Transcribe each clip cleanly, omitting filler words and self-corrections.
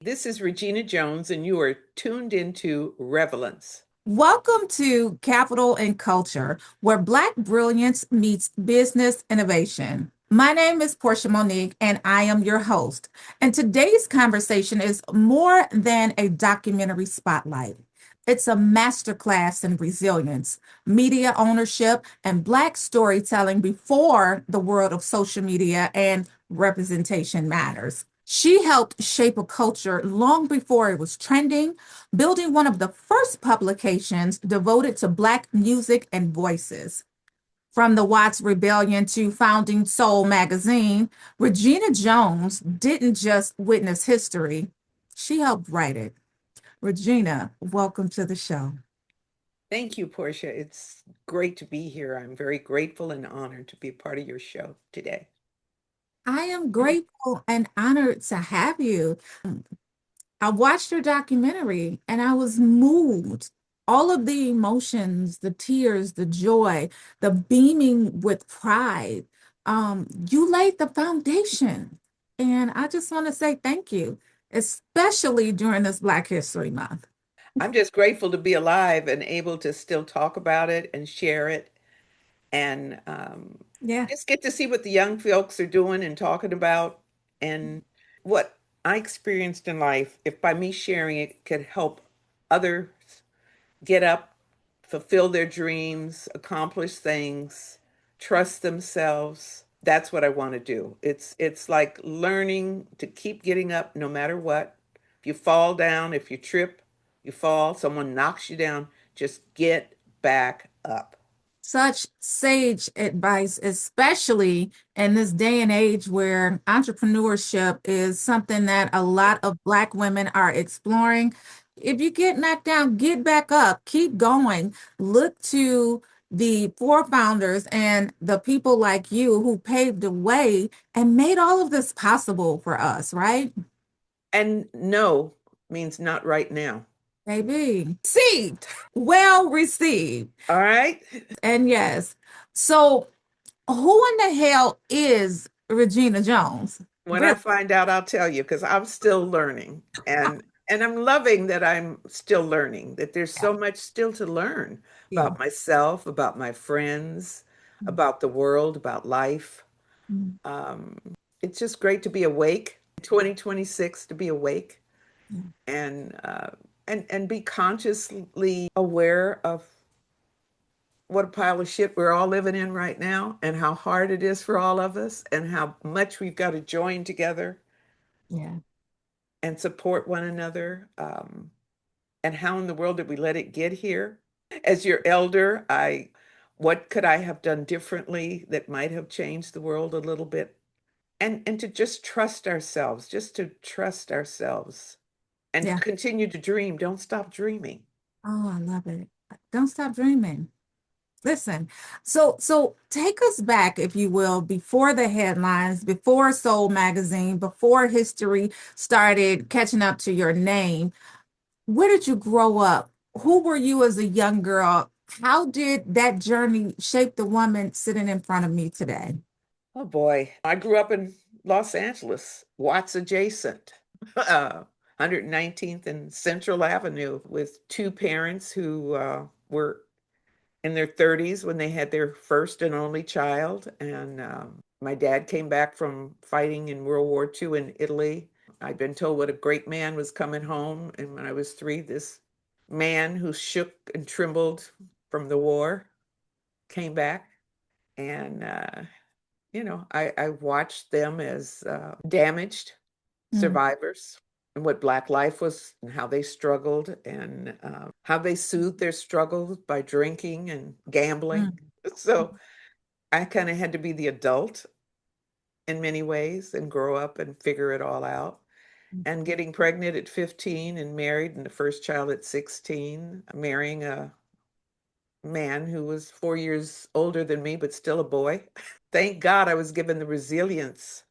This is Regina Jones, and you are tuned into Relevance. Welcome to Capital and Culture, where Black brilliance meets business innovation. My name is Portia Monique, and I am your host. And today's conversation is more than a documentary spotlight. It's a masterclass in resilience, media ownership, and Black storytelling before the world of social media and representation matters. She helped shape a culture long before it was trending, building one of the first publications devoted to Black music and voices. From the Watts Rebellion to founding Soul magazine, Regina Jones didn't just witness history, she helped write it. Regina, welcome to the show. Thank you, Portia. It's great to be here. I'm very grateful and honored to be a part of your show today. I am grateful and honored to have you. I watched your documentary and I was moved. All of the emotions, the tears, the joy, the beaming with pride. You laid the foundation. And I just want to say thank you, especially during this Black History Month. I'm just grateful to be alive and able to still talk about it and share it and Yeah, just get to see what the young folks are doing and talking about and what I experienced in life. If by me sharing it could help others get up, fulfill their dreams, accomplish things, trust themselves. That's what I want to do. It's like learning to keep getting up no matter what. If you fall down, if you trip, you fall, someone knocks you down, just get back up. such sage advice, especially in this day and age where entrepreneurship is something that a lot of Black women are exploring. If you get knocked down, get back up, keep going. Look to the forefounders and the people like you who paved the way and made all of this possible for us, right? And no means not right now. Baby, received, well received. All right? And yes. So who in the hell is Regina Jones? When I Really? find out, I'll tell you because I'm still learning. And I'm loving that I'm still learning, that there's so much still to learn Yeah. about myself, about my friends, about the world, about life. Mm, Um, it's just great to be awake, 2026 to be awake yeah. and and be consciously aware of what a pile of shit we're all living in right now and how hard it is for all of us and how much we've got to join together Yeah. and support one another. And how in the world did we let it get here? As your elder, what could I have done differently that might have changed the world a little bit? And to just trust ourselves, just to trust ourselves and Yeah. continue to dream. Don't stop dreaming. Oh, I love it. Don't stop dreaming. Listen, so take us back, if you will, before the headlines, before Soul magazine, before history started catching up to your name. Where did you grow up? Who were you as a young girl? How did that journey shape the woman sitting in front of me today? Oh boy. I grew up in Los Angeles, Watts adjacent, 119th and Central Avenue, with two parents who were in their 30s when they had their first and only child. And my dad came back from fighting in World War II in Italy. I'd been told what a great man was coming home. And when I was 3, this man who shook and trembled from the war came back. And I watched them as damaged Mm, survivors and what Black life was and how they struggled and how they soothed their struggles by drinking and gambling. mm, So I kind of had to be the adult in many ways and grow up and figure it all out. mm. And getting pregnant at 15 and married and the first child at 16, marrying a man who was 4 years older than me, but still a boy. Thank God I was given the resilience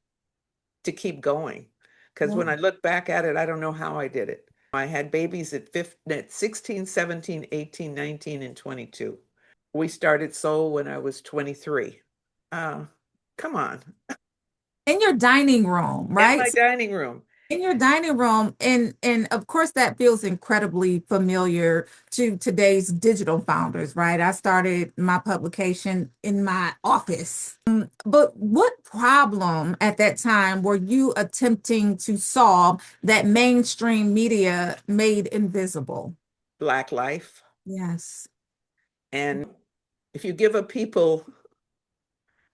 to keep going. Because Yeah. when I look back at it, I don't know how I did it. I had babies at 15, at 16, 17, 18, 19, and 22. We started Soul when I was 23. Uh, Come on, In your dining room, in right? my dining room. in your dining room, and of course that feels incredibly familiar to today's digital founders, right? I started my publication in my office. But what problem at that time were you attempting to solve that mainstream media made invisible? Black life. Yes. And if you give a people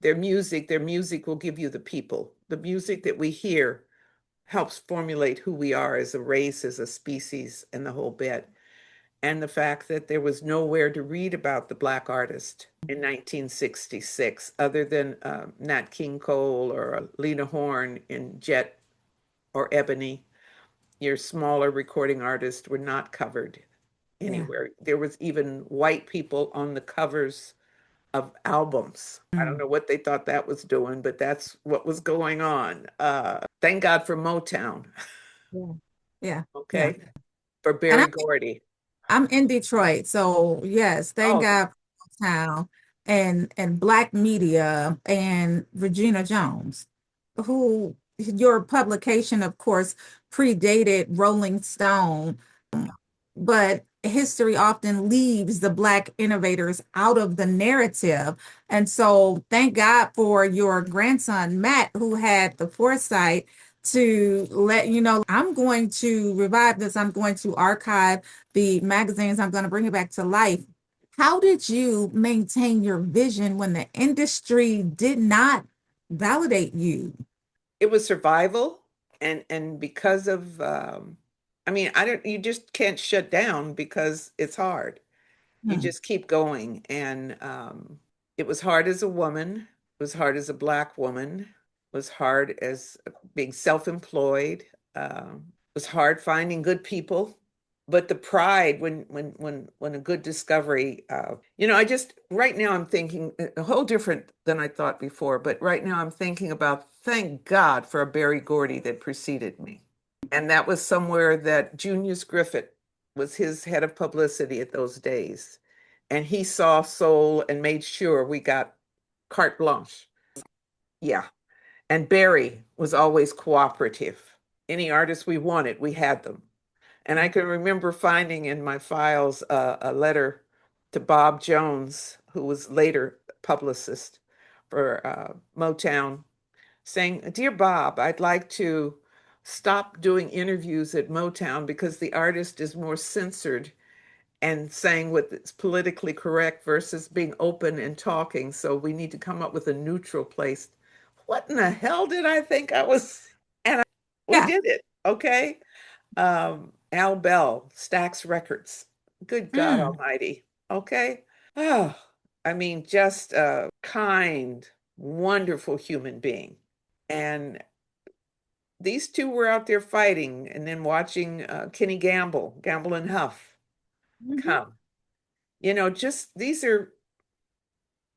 their music will give you the people. The music that we hear helps formulate who we are as a race, as a species, and the whole bit. And the fact that there was nowhere to read about the Black artist in 1966 other than Nat King Cole or Lena Horne in Jet or Ebony. Your smaller recording artists were not covered Yeah. anywhere. There was even white people on the covers of albums. I don't Mm. know what they thought that was doing, but that's what was going on. Thank God for Motown, Yeah. Yeah. Yeah. okay? For And Berry Gordy. I'm in Detroit, so yes, thank Oh, God for Town and Black media and Regina Jones, who your publication, of course, predated Rolling Stone, but history often leaves the Black innovators out of the narrative. And so thank God for your grandson, Matt, who had the foresight to let you know, I'm going to revive this, I'm going to archive the magazines, I'm going to bring it back to life. How did you maintain your vision when the industry did not validate you? it was survival, and because of I mean, I don't you just can't shut down because it's hard. You Hmm. just keep going. And it was hard as a woman, it was hard as a Black woman, it was hard as being self-employed, it was hard finding good people. But the pride when a good discovery, I just right now I'm thinking a whole different than I thought before. But right now I'm thinking about thank God for a Berry Gordy that preceded me. And that was somewhere that Junius Griffith was his head of publicity at those days. And he saw soul and made sure we got carte blanche. Yeah. And Barry was always cooperative. Any artists we wanted, we had them. And I can remember finding in my files a letter to Bob Jones, who was later publicist for Motown, saying, "Dear Bob, I'd like to stop doing interviews at Motown because the artist is more censored and saying what is politically correct versus being open and talking. So we need to come up with a neutral place." What in the hell did I think I was? And we Yeah. did it. Okay. Al Bell, Stax Records. Good God Mm. Almighty. Okay. Oh, I mean, just a kind, wonderful human being. And these two were out there fighting and then watching Kenny Gamble and Huff Mhm. come. Just these are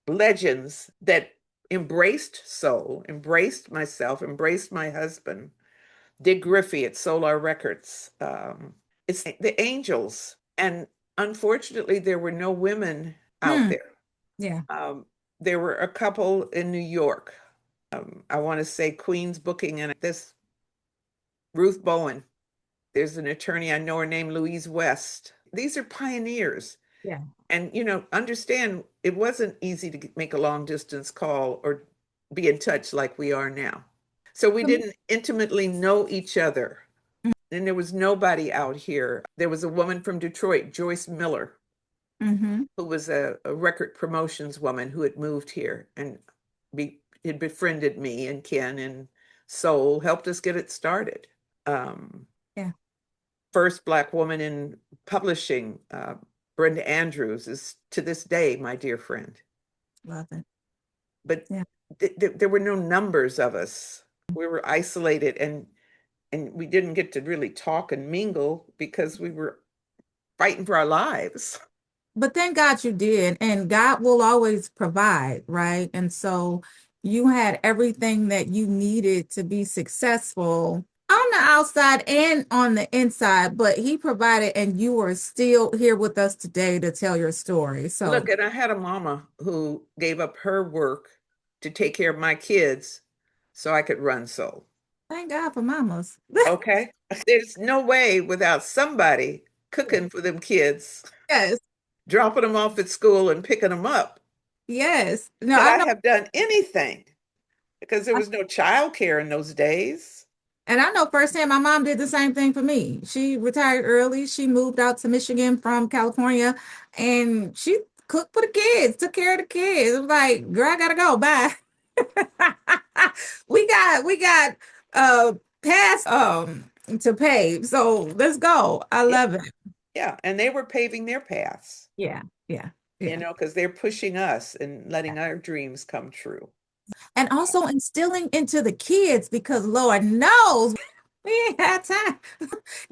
legends that embraced soul, embraced myself, embraced my husband, Dick Griffey at Solar Records. It's the Angels. And unfortunately, there were no women out Mm. there. Yeah. Um, there were a couple in New York. I want to say Queen's Booking and this Ruth Bowen. There's an attorney I know her named Louise West. These are pioneers. Yeah. And, understand it wasn't easy to make a long distance call or be in touch like we are now. So we didn't intimately know each other. And there was nobody out here. There was a woman from Detroit, Joyce Miller, Mm-hmm. who was a record promotions woman who had moved here and had befriended me and Ken and Soul, helped us get it started. Um, Yeah. First Black woman in publishing, Brenda Andrews, is to this day my dear friend. Love it. But Yeah. there were no numbers of us. We were isolated, and we didn't get to really talk and mingle because we were fighting for our lives. But thank God you did, and God will always provide, right? And so you had everything that you needed to be successful on the outside and on the inside, but He provided, and you are still here with us today to tell your story. Look, So, and I had a mama who gave up her work to take care of my kids so I could run Soul. Thank God for mamas. Okay? There's no way without somebody cooking for them kids, Yes, dropping them off at school and picking them up. yes. No, Could I I know. have done anything? Because there was no childcare in those days. And I know firsthand my mom did the same thing for me. She retired early. She moved out to Michigan from California and she cooked for the kids, took care of the kids. It was like, girl, I gotta go. Bye. We got uh pass to pay. So let's go. I Yeah, love it. yeah. And they were paving their paths, Yeah, yeah, yeah. because they're pushing us and letting our dreams come true. And also instilling into the kids because Lord knows we ain't had time.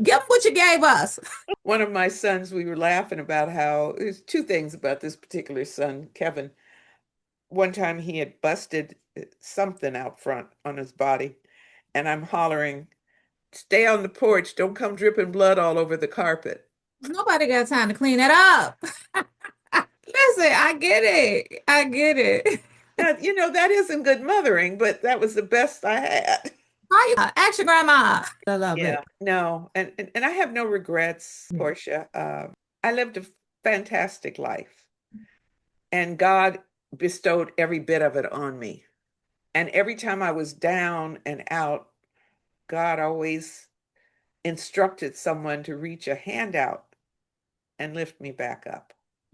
Give them what you gave us. One of my sons, we were laughing about how there's two things about this particular son, Kevin. One time he had busted something out front on his body, and I'm hollering, "Stay on the porch, don't come dripping blood all over the carpet." Nobody got time to clean it up. Listen, I get it. I get it. Now, that isn't good mothering, but that was the best I had. How you ask your grandma? I love Yeah, it. no, and I have no regrets, Yeah. Portia. I lived a fantastic life, and God bestowed every bit of it on me. And every time I was down and out, God always instructed someone to reach a hand out and lift me back up.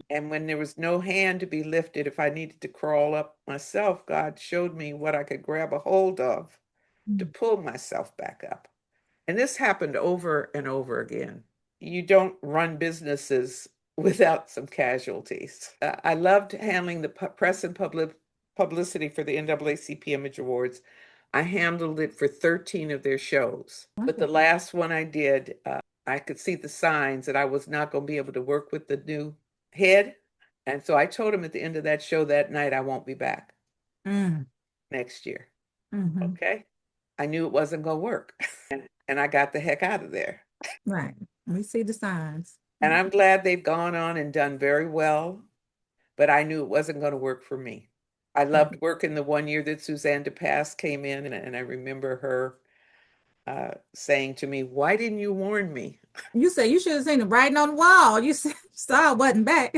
And when there was no hand to be lifted, if I needed to crawl up myself, God showed me what I could grab a hold of to Mm. pull myself back up. And this happened over and over again. You don't run businesses without some casualties. I loved handling the press and publicity for the NAACP Image Awards. I handled it for 13 of their shows. But the last one I did, I could see the signs that I was not going to be able to work with the new head. And so I told him at the end of that show that night, I won't be back Mm. next year. Hmm. Okay. I knew it wasn't going to work. And I got the heck out of there. Right. We see the signs. And I'm glad they've gone on and done very well, but I knew it wasn't going to work for me. I Yeah. loved working the one year that Suzanne DePass came in, and I remember her saying to me, "Why didn't you warn me?" You say you should have seen the writing on the wall. You saw it wasn't back.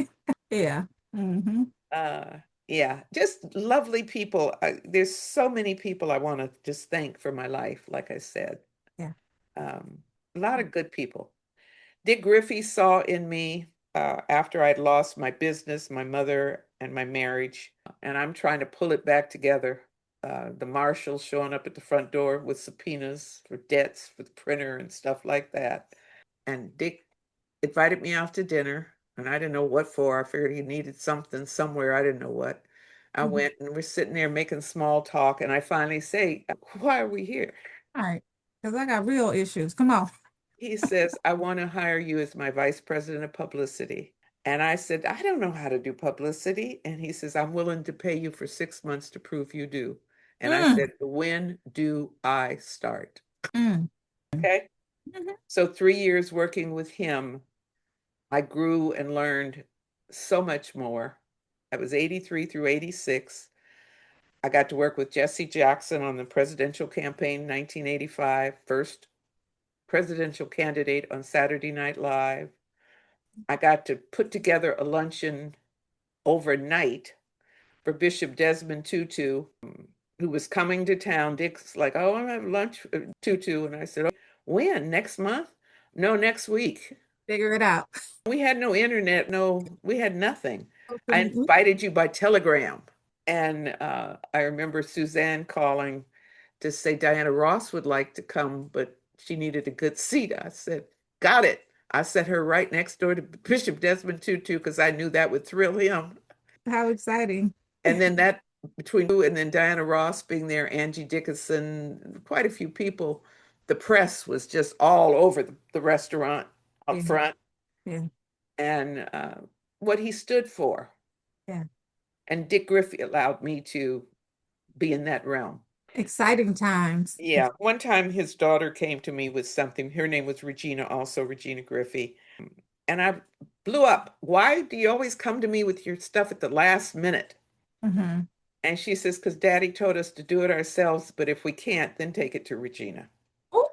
Yeah. Hmm. Uh, yeah, just lovely people. There's so many people I want to just thank for my life, like I said. Yeah. Um, a lot of good people. Dick Griffey saw in me after I'd lost my business, my mother, and my marriage, and I'm trying to pull it back together. The marshals showing up at the front door with subpoenas for debts for the printer and stuff like that. And Dick invited me out to dinner, and I didn't know what for. I figured he needed something somewhere. I didn't know what. I Mhm. went and we're sitting there making small talk, and I finally say, "Why are we here?" All right. Because I got real issues. Come on. He says, "I want to hire you as my vice president of publicity." And I said, "I don't know how to do publicity." And he says, "I'm willing to pay you for 6 months to prove you do." And I Mm. said, "When do I start?" Mm. Okay. Mhm. So 3 years working with him, I grew and learned so much more. I was 83 through 86. I got to work with Jesse Jackson on the presidential campaign in 1985, first presidential candidate on Saturday Night Live. I got to put together a luncheon overnight for Bishop Desmond Tutu, who was coming to town. Dick's like, "Oh, I'm having lunch with Tutu." And I said, "Oh, when? Next month?" "No, next week." Figure it out. We had no internet, we had nothing. I Mhm. invited you by telegram. And I remember Suzanne calling to say Diana Ross would like to come, but she needed a good seat. I said, "Got it." I set her right next door to Bishop Desmond Tutu because I knew that would thrill him. How exciting. And then that between you and then Diana Ross being there, Angie Dickinson, quite a few people, the press was just all over the restaurant up Yeah. front Yeah. and what he stood for. Yeah. And Dick Griffey allowed me to be in that realm. Exciting times. Yeah, one time his daughter came to me with something. Her name was Regina, also Regina Griffey. And I blew up. "Why do you always come to me with your stuff at the last minute?" Hmm. And she says, because Daddy told us to do it ourselves, but if we can't, then take it to Regina. Oh,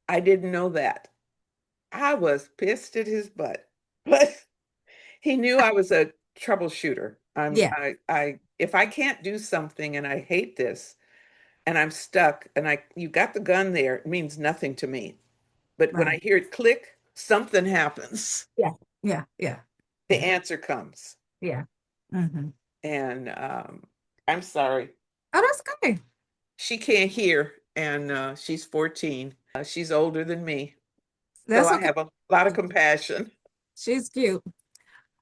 I didn't know that. I was pissed at his butt, but he knew I was a troubleshooter. yeah, If I can't do something and I hate this and I'm stuck and you got the gun there, it means nothing to me. But when I right. hear it click, something happens. Yeah, yeah, yeah, The yeah, answer comes. yeah. Hmm. And I'm sorry. Oh, that's okay. She can't hear, and she's 14. She's older than me, so That's I okay. have a lot of compassion. She's cute.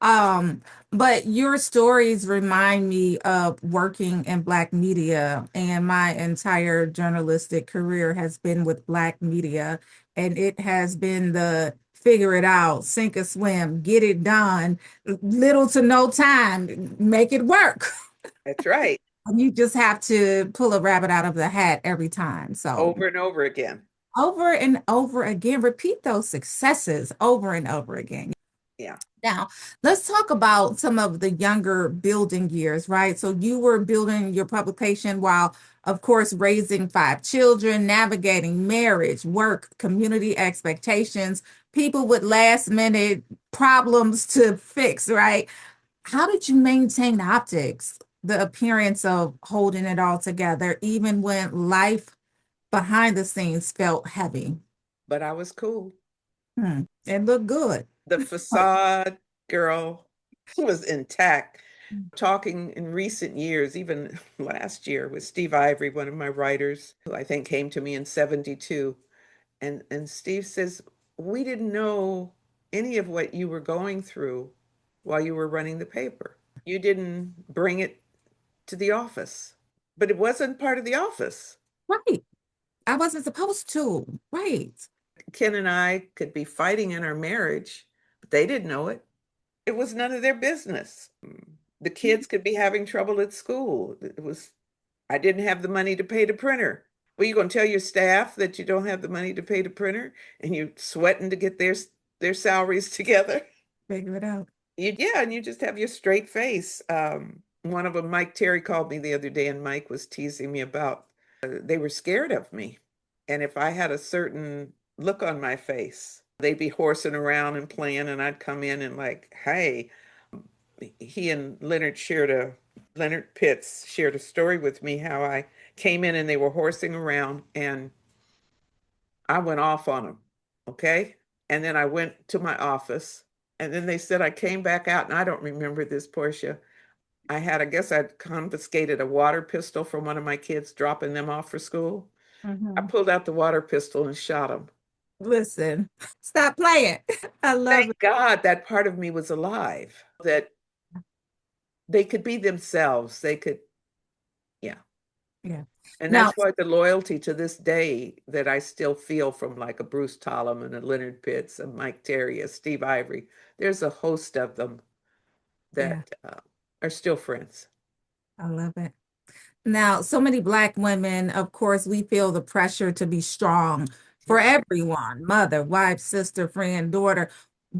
Um, but your stories remind me of working in Black media, and my entire journalistic career has been with Black media, and it has been the figure it out, sink or swim, get it done, little to no time, make it work. That's right. And you just have to pull a rabbit out of the hat every time. So Over and over again. over and over again, repeat those successes over and over again. Yeah. Now, let's talk about some of the younger building years, right? So you were building your publication while, of course, raising five children, navigating marriage, work, community expectations, people with last minute problems to fix, right? How did you maintain optics, the appearance of holding it all together, even when life behind the scenes felt heavy? But I was cool. It looked good. The facade, girl, was intact. Talking in recent years, even last year, with Steve Ivory, one of my writers, who I think came to me in 72. And Steve says, we didn't know any of what you were going through while you were running the paper. You didn't bring it to the office, but it wasn't part of the office. Right. I wasn't supposed to. Right. Ken and I could be fighting in our marriage, but they didn't know it. It was none of their business. The kids could be having trouble at school. I didn't have the money to pay the printer. Well, you going to tell your staff that you don't have the money to pay the printer and you're sweating to get their salaries together? Figure it out. Yeah, and you just have your straight face. One of them, Mike Terry, called me the other day, and Mike was teasing me about they were scared of me. And if I had a certain look on my face, they'd be horsing around and playing, and I'd come in and like, hey, he and Leonard Pitts shared a story with me how I came in and they were horsing around and I went off on them. Okay. And then I went to my office and then they said I came back out and I don't remember this, Portia. I guess I'd confiscated a water pistol from one of my kids, dropping them off for school. I Mhm. pulled out the water pistol and shot him. Listen, stop playing. I love it. Thank God that part of me was alive, that they could be themselves. They could, yeah. Yeah. And Now, that's why the loyalty to this day that I still feel from like a Bruce Tolliman, a Leonard Pitts, a Mike Terry, a Steve Ivory, there's a host of them yeah, that are still friends. I love it. Now, so many Black women, of course, we feel the pressure to be strong for Yeah. everyone, mother, wife, sister, friend, daughter.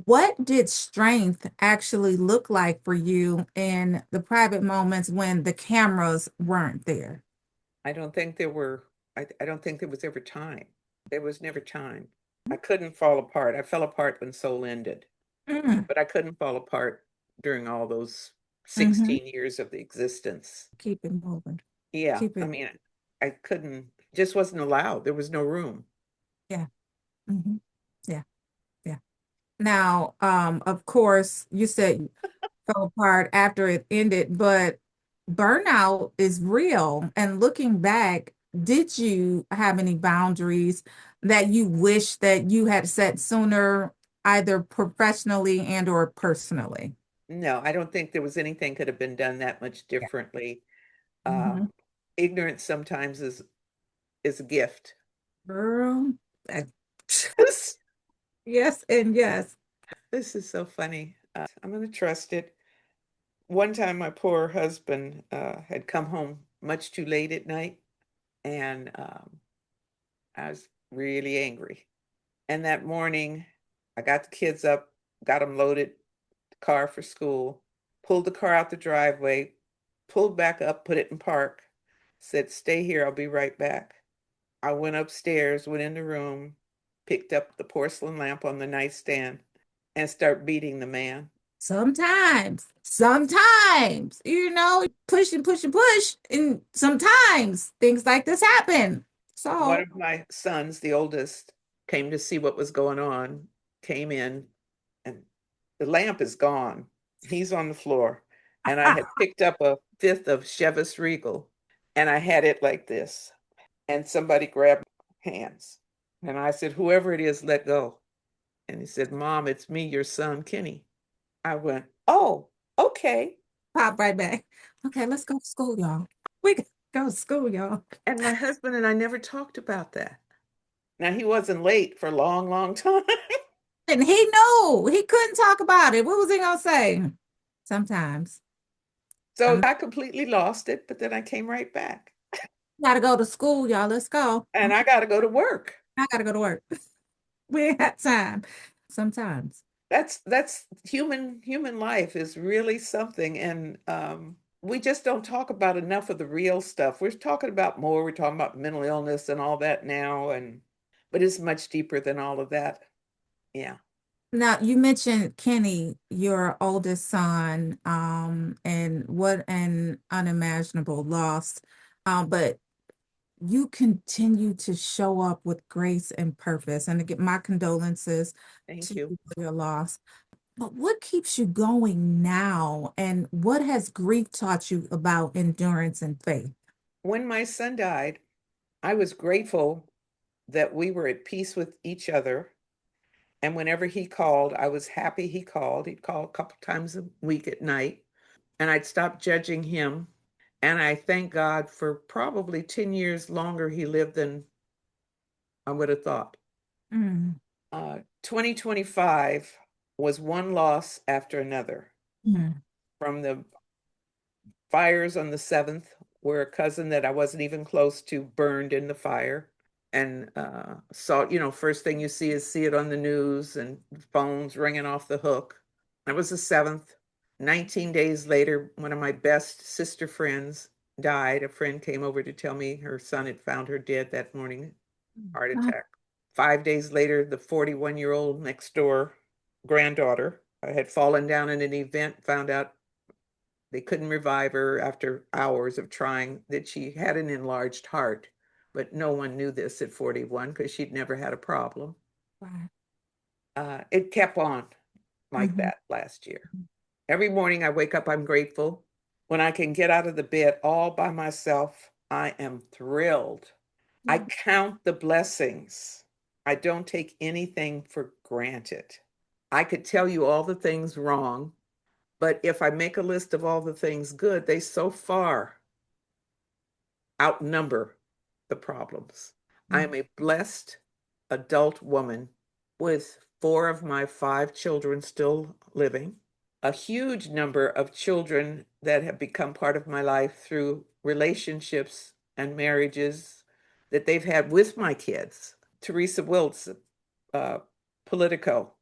What did strength actually look like for you in the private moments when the cameras weren't there? I don't think there were, I don't think there was ever time. There was never time. I couldn't fall apart. I fell apart when Soul ended, Mm, but I couldn't fall apart during all those hmm. 16 years of the existence. Keep it moving. Yeah, Keep I it. mean, I couldn't, just wasn't allowed. There was no room. Yeah. Hmm. Yeah. Yeah. Now, of course, you said you fell apart after it ended, but burnout is real. And looking back, did you have any boundaries that you wish that you had set sooner, either professionally and or personally? No, I don't think there was anything could have been done that much Yeah. differently. Uh, Hmm. Ignorance sometimes is a gift. Girl, that- This, yes and yes. this is so funny. I'm going to trust it. One time, my poor husband had come home much too late at night, and I was really angry. And that morning, I got the kids up, got them loaded, the car for school, pulled the car out the driveway, pulled back up, put it in park, said, "Stay here, I'll be right back." I went upstairs, went in the room, picked up the porcelain lamp on the nightstand, and start beating the man. Sometimes, push and push and push, and sometimes things like this happen. One So, of my sons, the oldest, came to see what was going on, came in, and the lamp is gone. He's on the floor. And I had picked up a fifth of Chivas Regal and I had it like this. And somebody grabbed my hands. And I said, "Whoever it is, let go." And he said, "Mom, it's me, your son, Kenny." I went, "Oh, okay." pop right back. Okay, let's go to school, y'all. We gotta go to school, y'all. And my husband and I never talked about that. Now, he wasn't late for a long, long time. And he knew he couldn't talk about it. What was he gonna say? Sometimes. So Some I completely lost it, but then I came right back. gotta go to school, y'all. Let's go. And I got to go to work. I gotta go to work. We ain't got time. Sometimes. That's human life is really something, and we just don't talk about enough of the real stuff. We're talking about more. We're talking about mental illness and all that now, and but it's much deeper than all of that. Yeah, Now, you mentioned Kenny, your oldest son, and what an unimaginable loss. But you continue to show up with grace and purpose. And to get my condolences thank to you. you for your loss. But what keeps you going now? And what has grief taught you about endurance and faith? When my son died, I was grateful that we were at peace with each other. And whenever he called, I was happy he called. He'd call a couple times a week at night, and I'd stop judging him. And I thank God for probably 10 years longer he lived than I would have thought. Mm, 2025 was one loss after another. mm, From the fires on the 7th, where a cousin that I wasn't even close to burned in the fire. And saw, first thing you see it on the news and phones ringing off the hook. That was the 7th. 19 days later, one of my best sister friends died. A friend came over to tell me her son had found her dead that morning, heart mm. attack. 5 days later, the 41-year-old next door granddaughter had fallen down in an event, found out they couldn't revive her after hours of trying, that she had an enlarged heart. But no one knew this at 41 because she'd never had a problem. Right. It kept on like Mhm. that last year. Every morning I wake up, I'm grateful. When I can get out of the bed all by myself, I am thrilled. I Yeah. count the blessings. I don't take anything for granted. I could tell you all the things wrong, but if I make a list of all the things good, they so far outnumber the problems. I am Mm, a blessed adult woman with four of my five children still living, a huge number of children that have become part of my life through relationships and marriages that they've had with my kids. Teresa Wiltz, uh, Politico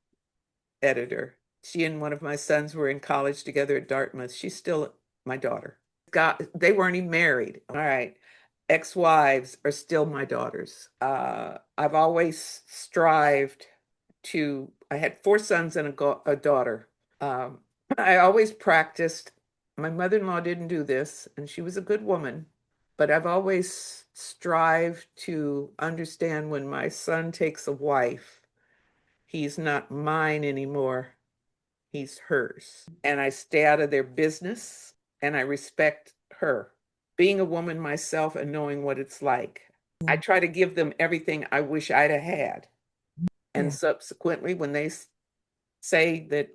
editor, she and one of my sons were in college together at Dartmouth. She's still my daughter. God, they weren't even married. All right. Ex-wives are still my daughters. I've always strived I had four sons and a daughter. Um, I always practiced. My mother-in-law didn't do this, and she was a good woman, but I've always strived to understand when my son takes a wife, he's not mine anymore, he's hers. And I stay out of their business and I respect her. Being a woman myself and knowing what it's like, I yeah. try to give them everything I wish I'd have had. And Yeah. subsequently, when they say that,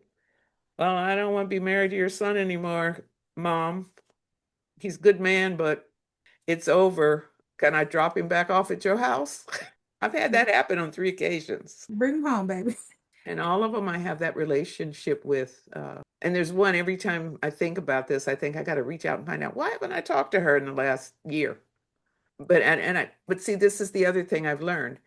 "Well, I don't want to be married to your son anymore, Mom. He's a good man, but it's over. Can I drop him back off at your house?" I've had that happen on 3 occasions. Bring them home, baby. And all of them I have that relationship with. And there's one, every time I think about this, I think I got to reach out and find out, why haven't I talked to her in the last year? But see, this is the other thing I've learned.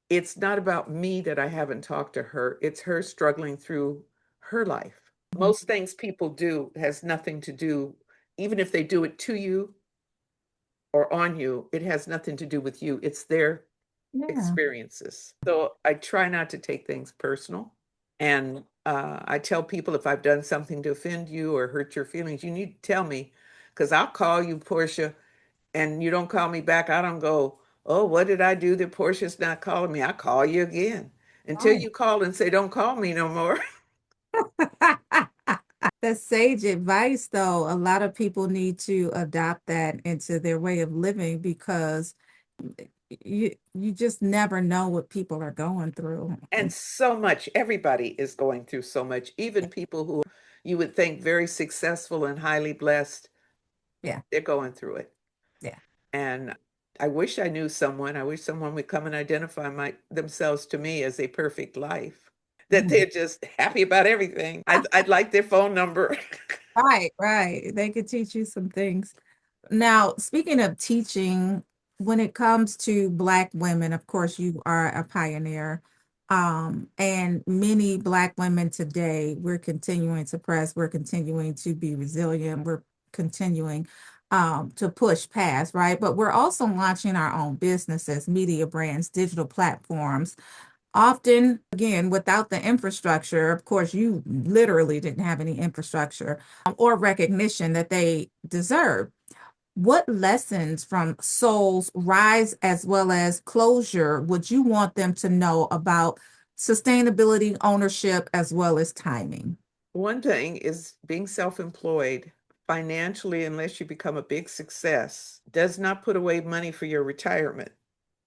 It's not about me that I haven't talked to her. It's her struggling through her life. Mhm. Most things people do has nothing to do. even if they do it to you or on you, it has nothing to do with you. It's their Yeah. experiences. So I try not to take things personal. And I tell people if I've done something to offend you or hurt your feelings, you need to tell me because I'll call you, Portia, and you don't call me back. I don't go, oh, what did I do that Portia's not calling me? I call you again until Right. you call and say, don't call me no more. That's sage advice, though. A lot of people need to adopt that into their way of living because you just never know what people are going through. And so much, everybody is going through so much, even people who you would think very successful and highly blessed, Yeah, they're going through it. yeah. And I wish I knew someone. I wish someone would come and identify themselves to me as a perfect life, that Mhm. they're just happy about everything. I'd like their phone number. Right, right. They could teach you some things. Now, speaking of teaching, when it comes to Black women, of course, you are a pioneer. And many Black women today, we're continuing to press, we're continuing to be resilient, we're continuing to push past, right? But we're also launching our own businesses, media brands, digital platforms. Often, again, without the infrastructure, of course, you literally didn't have any infrastructure or recognition that they deserve. What lessons from Soul's rise as well as closure would you want them to know about sustainability, ownership, as well as timing? One thing is being self-employed financially, unless you become a big success, does not put away money for your retirement.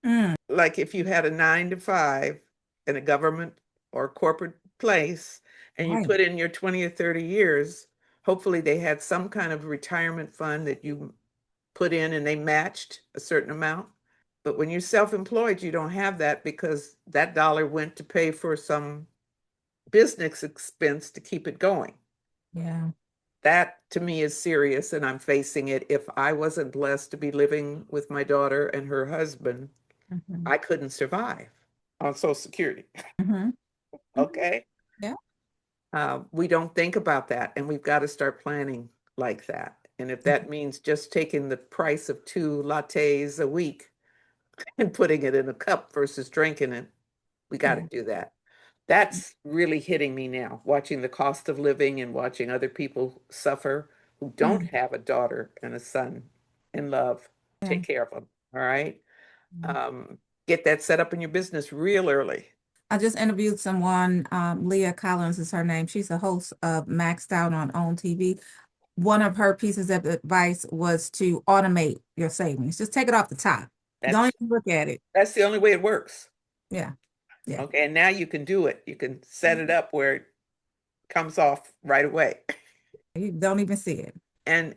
Mm, Like if you had a 9 to 5 in a government or corporate place and you right. put in your 20 or 30 years, hopefully they had some kind of retirement fund that you put in and they matched a certain amount. But when you're self-employed, you don't have that because that dollar went to pay for some business expense to keep it going. Yeah. That to me is serious, and I'm facing it. If I wasn't blessed to be living with my daughter and her husband, Hmm. I couldn't survive on Social Security. Hmm. Hmm. Okay. Yeah. We don't think about that, and we've got to start planning like that. And if that means just taking the price of 2 lattes a week and putting it in a cup versus drinking it, we got to Yeah. do that. That's really hitting me now, watching the cost of living and watching other people suffer who don't Mm, have a daughter and a son in love. yeah. Take care of them. All right. Yeah. Um, get that set up in your business real early. I just interviewed someone, Leah Collins is her name. She's a host of Maxed Out on OWN TV. One of her pieces of advice was to automate your savings. Just take it off the top. Don't That's even look at it. that's the only way it works. Yeah. Yeah. Okay, and now you can do it. You can set it up where it comes off right away. You don't even see it. And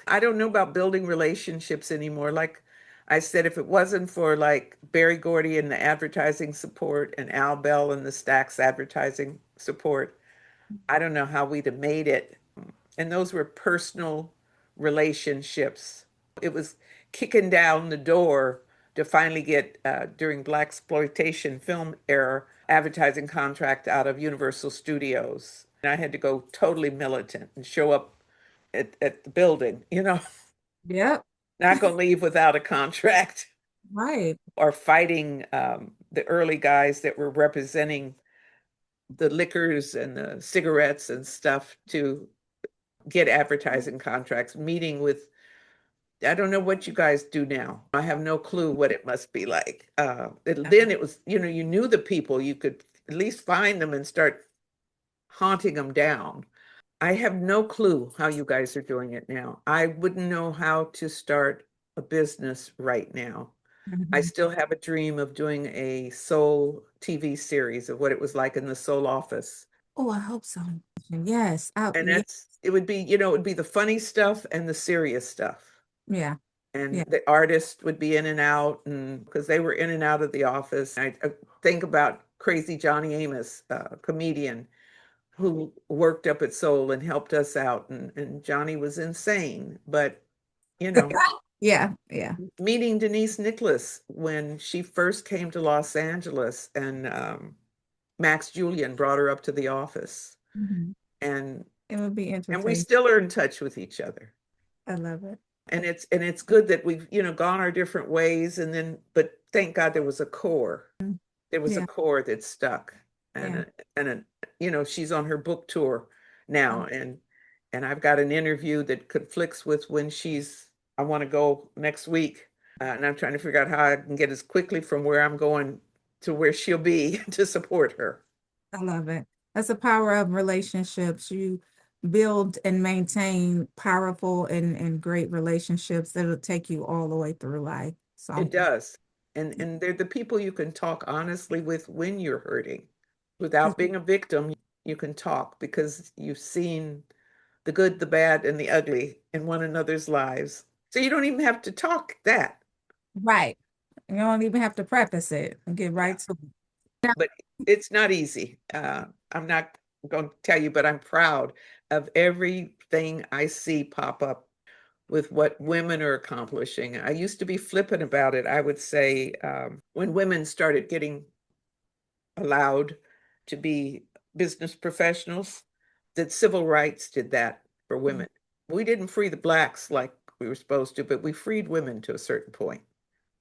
I don't know about building relationships anymore. Like I said, if it wasn't for like Barry Gordy and the advertising support and Al Bell and the Stax advertising support, I don't know how we'd have made it. And those were personal relationships. It was kicking down the door to finally get, during Black exploitation film era, advertising contract out of Universal Studios. And I had to go totally militant and show up at the building, Yep. not going to leave without a contract Right. or fighting the early guys that were representing the liquors and the cigarettes and stuff to get advertising contracts, meeting with, I don't know what you guys do now. I have no clue what it must be like. Then it was, you knew the people, you could at least find them and start haunting them down. I have no clue how you guys are doing it now. I wouldn't know how to start a business right now. I Mhm. still have a dream of doing a soul TV series of what it was like in the soul office. Oh, I hope so. Yes. And Yeah. it would be, it would be the funny stuff and the serious stuff. Yeah. And Yeah. the artist would be in and out, and because they were in and out of the office. I think about Crazy Johnny Amos, a comedian who worked up at Soul and helped us out. And Johnny was insane, but you know, Yeah. Yeah. meeting Denise Nicholas when she first came to Los Angeles, and Max Julian brought her up to the office. Mhm. And It would be And we entertaining. still are in touch with each other. I love it. And it's good that we've, gone our different ways, and then but thank God there was a core. There was a Yeah, core that stuck. And yeah. she's on her book tour now, and I've got an interview that conflicts with when she's I want to go next week. And I'm trying to figure out how I can get as quickly from where I'm going to where she'll be to support her. I love it. That's the power of relationships. You build and maintain powerful and great relationships that'll take you all the way through life. So, It does. And they're the people you can talk honestly with when you're hurting. Without being a victim, you can talk because you've seen the good, the bad, and the ugly in one another's lives. So you don't even have to talk that. right. You don't even have to preface it and get Yeah. right to it. But it's not easy. I'm not going to tell you, but I'm proud of everything I see pop up with what women are accomplishing. I used to be flippant about it. I would say when women started getting allowed to be business professionals, that civil rights did that for Mm. women. We didn't free the blacks like we were supposed to, but we freed women to a certain point.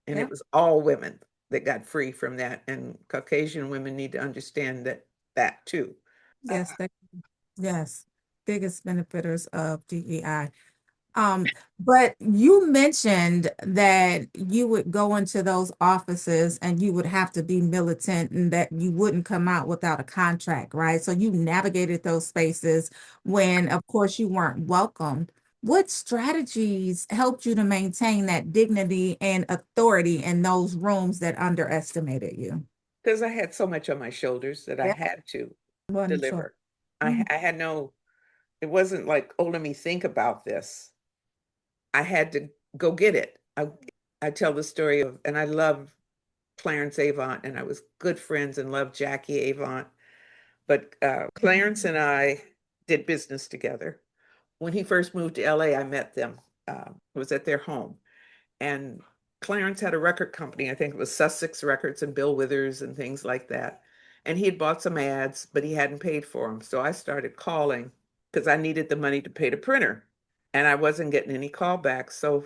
And it Yep. was all women that got free from that. And Caucasian women need to understand that too. Uh, Yes, yes. Biggest benefiters of DEI. But you mentioned that you would go into those offices and you would have to be militant and that you wouldn't come out without a contract, right? So you navigated those spaces when, of course, you weren't welcomed. What strategies helped you to maintain that dignity and authority in those rooms that underestimated you? because I had so much on my shoulders that I Yeah, had to one choice. deliver. I had no, it wasn't like, oh, let me think about this. I had to go get it. I tell the story of, and I love Clarence Avant, and I was good friends and loved Jackie Avant. But Clarence and I did business together. When he first moved to LA, I met them. It was at their home. And Clarence had a record company. I think it was Sussex Records and Bill Withers and things like that. And he had bought some ads, but he hadn't paid for them. So I started calling because I needed the money to pay the printer. And I wasn't getting any callbacks. So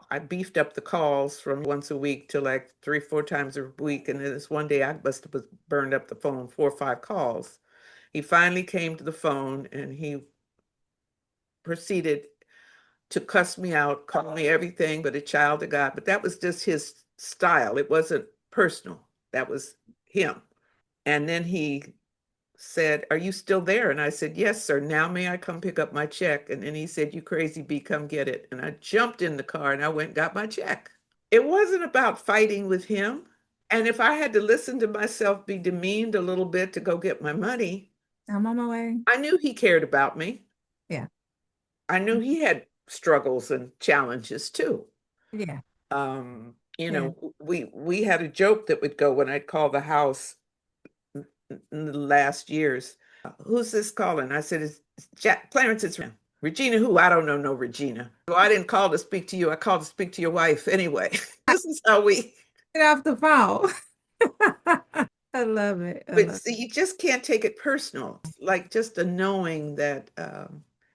I beefed up the calls from once a week to like 3, 4 times a week. And then this one day I must have burned up the phone 4 or 5 calls. He finally came to the phone and he proceeded to cuss me out, call me everything but a child of God. But that was just his style. It wasn't personal. That was him. And then he said, "Are you still there?" And I said, "Yes, sir. Now may I come pick up my check?" And then he said, "You crazy bee, come get it." And I jumped in the car and I went and got my check. It wasn't about fighting with him. And if I had to listen to myself be demeaned a little bit to go get my money, I'm on my way. I knew he cared about me. Yeah. I knew he had struggles and challenges too. Yeah. Yeah. We had a joke that would go when I'd call the house in the last years. Who's this calling? I said, it's Jack Clarence, it's Regina. Who? I don't know, no Regina. Well, I didn't call to speak to you. I called to speak to your wife anyway. This is how we, Get off the phone. I love it. I but love see, you just can't take it personal. Like just a knowing that,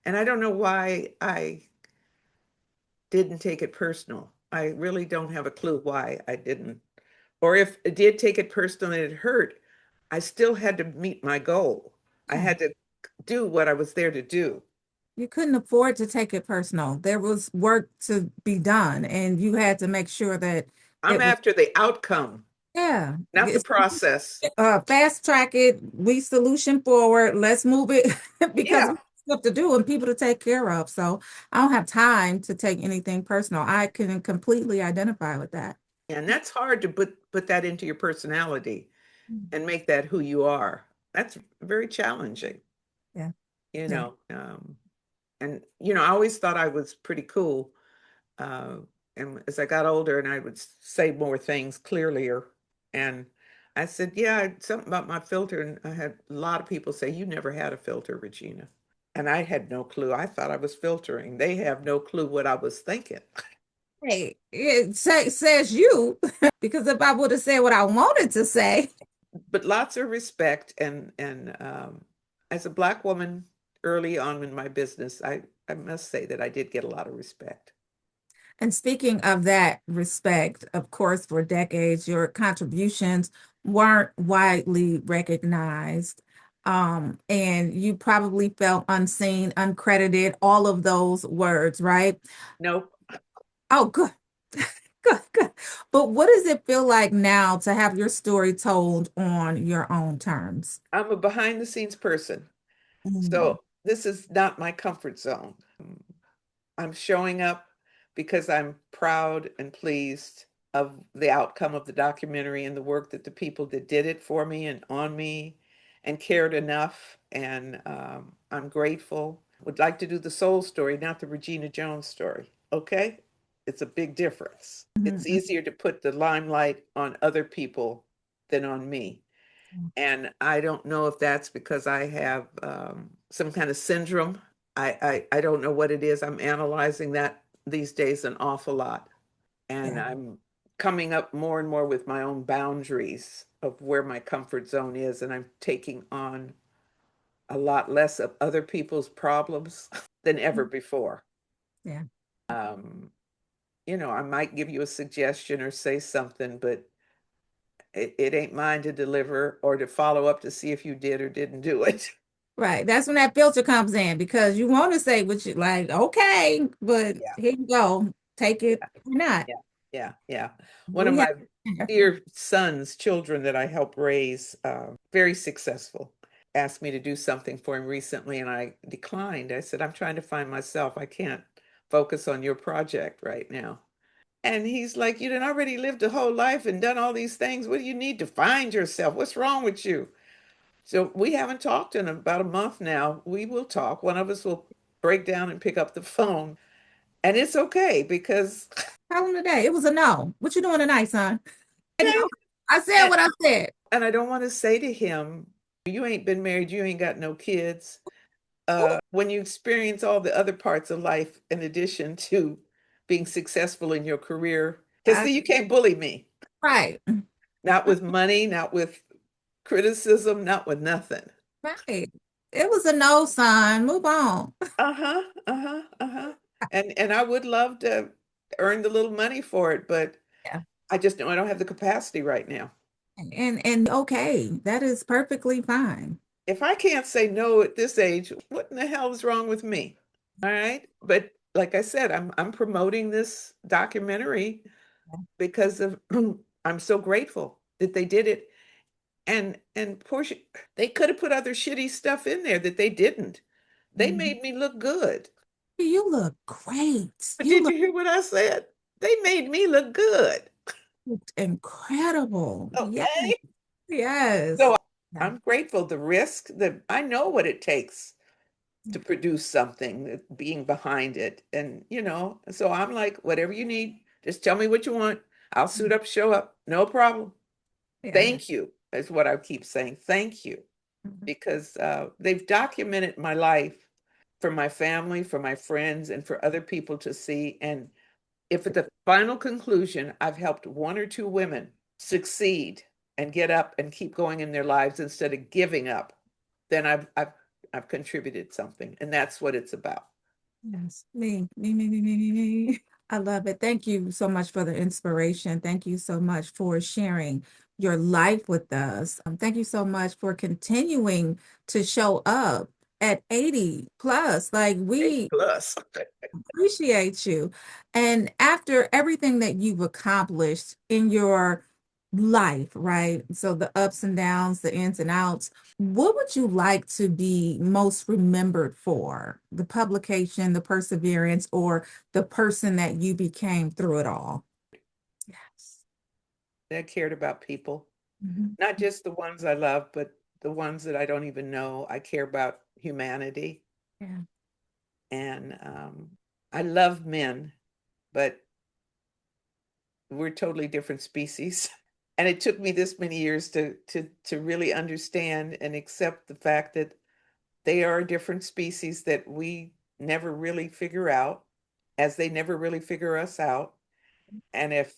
and I don't know why I didn't take it personal. I really don't have a clue why I didn't. Or if I did take it personal and it hurt, I still had to meet my goal. I yeah. had to do what I was there to do. You couldn't afford to take it personal. There was work to be done, and you had to make sure that I'm it was, after the outcome, yeah, not the it's, process. fast track it, we solution forward, let's move it because we Yeah. have stuff to do and people to take care of. So I don't have time to take anything personal. I can completely identify with that. And that's hard to put that into your personality and make that who you are. That's very challenging, Yeah, you yeah. know. And I always thought I was pretty cool. Uh, and as I got older and I would say more things clearlier, and I said, yeah, something about my filter. And I had a lot of people say, you never had a filter, Regina. And I had no clue. I thought I was filtering. They have no clue what I was thinking. Hey, says you, because if I would have said what I wanted to say, But lots of respect. And as a Black woman, early on in my business, I must say that I did get a lot of respect. And speaking of that respect, of course, for decades, your contributions weren't widely recognized. And you probably felt unseen, uncredited, all of those words, right? Nope, Oh, good, good, good. But what does it feel like now to have your story told on your own terms? I'm a behind the scenes person. Mm, So this is not my comfort zone. I'm showing up because I'm proud and pleased of the outcome of the documentary and the work that the people that did it for me and on me and cared enough. And I'm grateful. Would like to do the soul story, not the Regina Jones story. Okay? It's a big difference. It's mhm, easier to put the limelight on other people than on me. mhm. And I don't know if that's because I have some kind of syndrome. I don't know what it is. I'm analyzing that these days an awful lot. And Yeah, I'm coming up more and more with my own boundaries of where my comfort zone is. And I'm taking on a lot less of other people's problems than ever before. yeah. Um, I might give you a suggestion or say something, but it ain't mine to deliver or to follow up to see if you did or didn't do it. Right. That's when that filter comes in because you want to say what you like, okay, but Yeah, here you go. Take it or not. yeah, yeah, yeah. One of We have my dear sons, children that I help raise, very successful, asked me to do something for him recently, and I declined. I said, I'm trying to find myself. I can't focus on your project right now. And he's like, you done already lived a whole life and done all these things. What do you need to find yourself? What's wrong with you? So we haven't talked in about a month now. We will talk. One of us will break down and pick up the phone. And it's okay because tell him today. It was a no. What you doing tonight, son? And okay. no. I said And, what I said. and I don't want to say to him, you ain't been married, you ain't got no kids. Ooh, When you experience all the other parts of life in addition to being successful in your career, because I- see, you can't bully me. right. Not with money, not with criticism, not with nothing. Right. It was a no, son. Move on. Uh-huh, uh-huh, uh-huh. And I would love to earn the little money for it, but Yeah. I just know I don't have the capacity right now. And okay, that is perfectly fine. If I can't say no at this age, what in the hell is wrong with me? All right. But like I said, I'm promoting this documentary because of I'm so grateful that they did it. And Portia, they could have put other shitty stuff in there that they didn't. They Mhm. made me look good. You look great. But You did look you hear what I said? They made me look good. incredible. Yes. Okay. Yes. So Yeah. I'm grateful. The risk that I know what it takes to produce something, being behind it. And, so I'm like, whatever you need, just tell me what you want. I'll suit up, show up. No problem. Yeah. Thank you, is what I keep saying. Thank you. Mhm. Because they've documented my life for my family, for my friends, and for other people to see. And if at the final conclusion, I've helped one or two women succeed and get up and keep going in their lives instead of giving up, then I've contributed something, and that's what it's about. Yes. Me. I love it. Thank you so much for the inspiration. Thank you so much for sharing your life with us. Thank you so much for continuing to show up at 80 plus. Like A we plus. appreciate you. And after everything that you've accomplished in your life, right? So the ups and downs, the ins and outs, what would you like to be most remembered for? The publication, the perseverance, or the person that you became through it all? Yes. That cared about people, Mhm. not just the ones I love, but the ones that I don't even know. I care about humanity, Yeah. and I love men, but we're totally different species. And it took me this many years to really understand and accept the fact that they are a different species that we never really figure out, as they never really figure us out. And if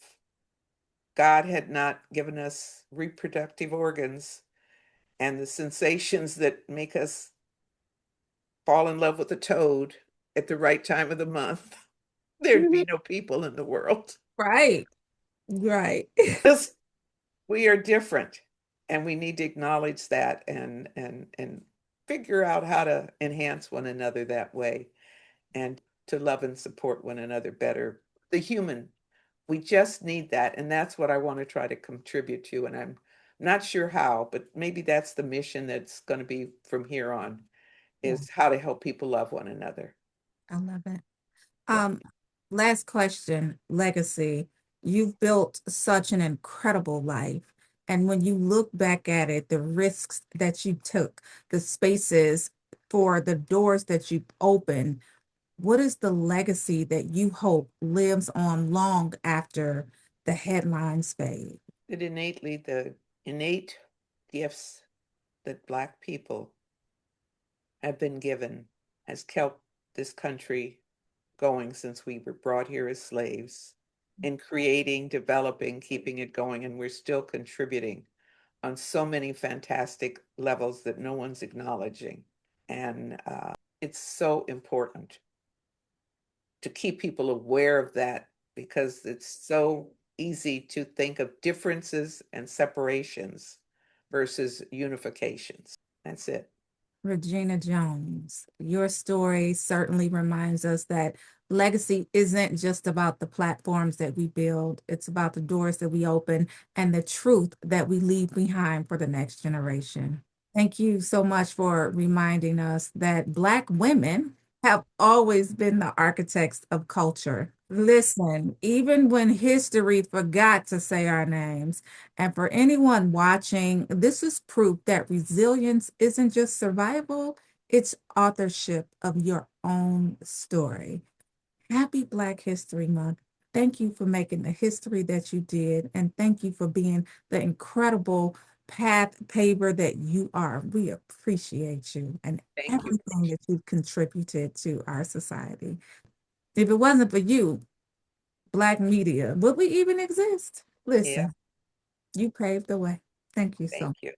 God had not given us reproductive organs and the sensations that make us fall in love with a toad at the right time of the month, there'd be Mhm. no people in the world. Right, right. Because we are different and we need to acknowledge that and figure out how to enhance one another that way and to love and support one another better. The human, we just need that. And that's what I want to try to contribute to. And I'm not sure how, but maybe that's the mission that's going to be from here on Yeah, is how to help people love one another. I love it. Yeah. Um, Last question, legacy. You've built such an incredible life. And when you look back at it, the risks that you took, the spaces for the doors that you opened, what is the legacy that you hope lives on long after the headlines fade? The innate gifts that Black people have been given has kept this country going since we were brought here as slaves in creating, developing, keeping it going, and we're still contributing on so many fantastic levels that no one's acknowledging. And it's so important to keep people aware of that because it's so easy to think of differences and separations versus unifications. That's it. Regina Jones, your story certainly reminds us that legacy isn't just about the platforms that we build, it's about the doors that we open and the truth that we leave behind for the next generation. Thank you so much for reminding us that Black women have always been the architects of culture. Listen, even when history forgot to say our names, and for anyone watching, this is proof that resilience isn't just survival, it's authorship of your own story. Happy Black History Month. Thank you for making the history that you did, and thank you for being the incredible path paver that you are. We appreciate you and Thank you. everything that you've contributed to our society. If it wasn't for you, Black media, would we even exist? Yeah, Listen, you paved the way. Thank you so thank much. you.